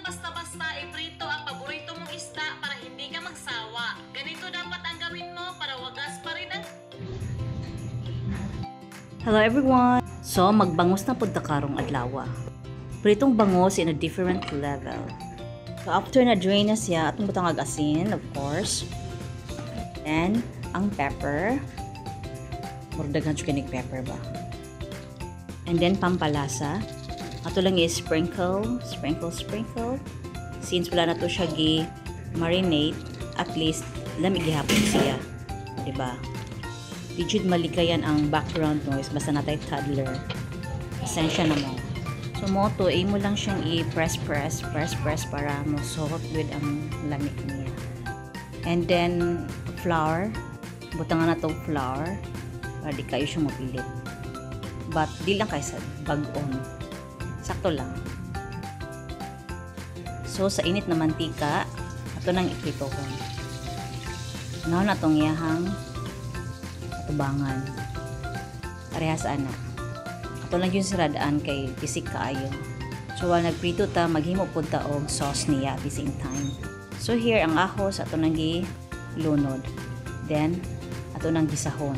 basta-basta iprito ang paborito mong isda para hindi ka magsawa. Ganito dapat ang gawin mo para wagas pa rin ang... Hello everyone! So, magbangus na punta karong adlaw. Pritong bangus in a different level. So, after na drain na siya, atong butang asin, of course. Then, ang pepper. Murdagan chukinig pepper ba? And then, pampalasa. Ato lang i-sprinkle. Since wala na to siya gi-marinate, at least, lamig gihapon siya. Diba? Di jud malikayan ang background noise basta natay toddler. Pasensya na mo. So mo to, mo lang siyang i-press para mo soak with ang lamig niya. And then flour, butangan na tong flour para di kayo siya mapilit. But di lang kayo sa bag-on. Sakto lang. So sa init na mantika, ato nang ipritohon. Now na tong yahang tubangan. Parehas ana. Ato lang yung siradaan kay pisik kaayo. So while nagprito ta, maghimo pud ta og sauce niya at the same time. So here ang ahos ato nang gilunod. Then ato nang gisahon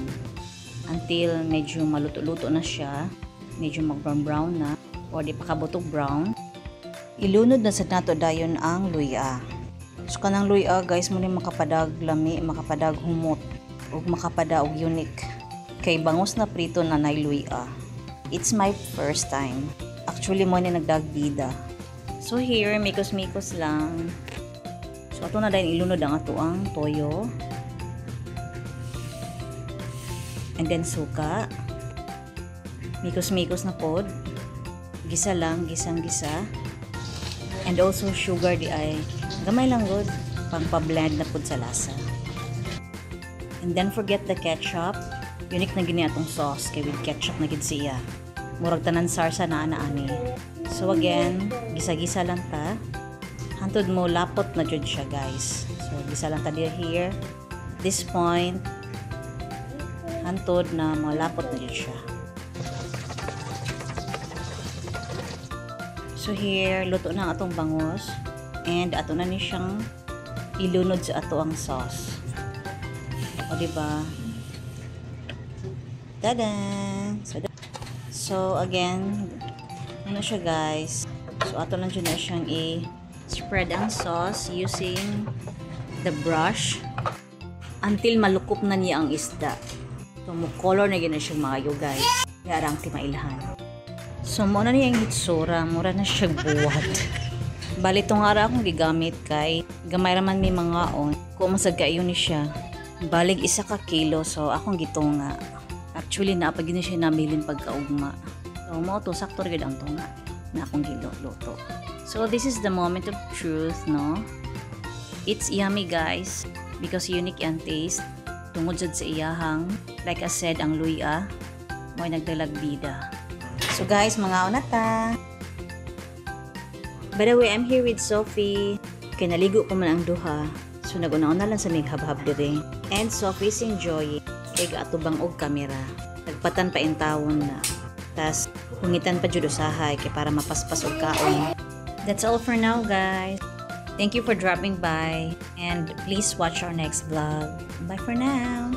until medyo maluto-luto na siya, medyo mag-brown na or di pa kabutog brown. Ilunod na sa nato dayon ang luya. So kanang luya guys mo ni makapadag lami, makapadag humot ug makapada og unique kay bangus na prito na nay luya. It's my first time. Actually mo ni nagdagbida. So here mikos-mikos lang. So ato na dayon ilunod ang ato ang toyo. And then suka. Mikos-mikos na pod. Gisa lang, gisang-gisa. And also sugar di ay gamay lang good pang pa-blend na pod sa lasa. And then forget the ketchup. Unique na gini atong sauce kay with ketchup na gid siya. Murag tanan sarsa na ani. So again, gisa-gisa lang ta. Hantod mo lapot na jud siya guys. So gisa lang ta here. This point hantod na malapot na jud siya. So here, luto na ang atong bangus and ato na ni siyang ilunod sa ato ang sauce. O diba? Tada! So again, ano siya guys? So ato lang dyan na siyang i-spread ang sauce using the brush until malukop na niya ang isda. So mo-color na yun na siyang maayo guys. Yarang timailhan. So muna niya yung hitsura, mura na siya buwad. Bali itong ara akong gigamit kay gamay raman may mga on. Kung masag kayo ni siya, balig 1 kilo, so akong gitunga. Actually naapag yun siya nabilin pagkaugma. So mo to sakto rin ang tunga na akong giluto. So this is the moment of truth, no? It's yummy guys because unique ang taste. Tungod jud sa iyahang, like I said, ang luya mo nagdalagbida. So guys, mga unata. By the way, I'm here with Sophie. Kaya naligo pa man ang duha. So naguna-una lang sa naghab-hab dire. And Sophie's enjoying. Kaya atubang og kamera. Nagpatan pa in tawon na. Tas hungitan pa jud usahay kay para mapaspas og kaon. That's all for now guys. Thank you for dropping by. And please watch our next vlog. Bye for now.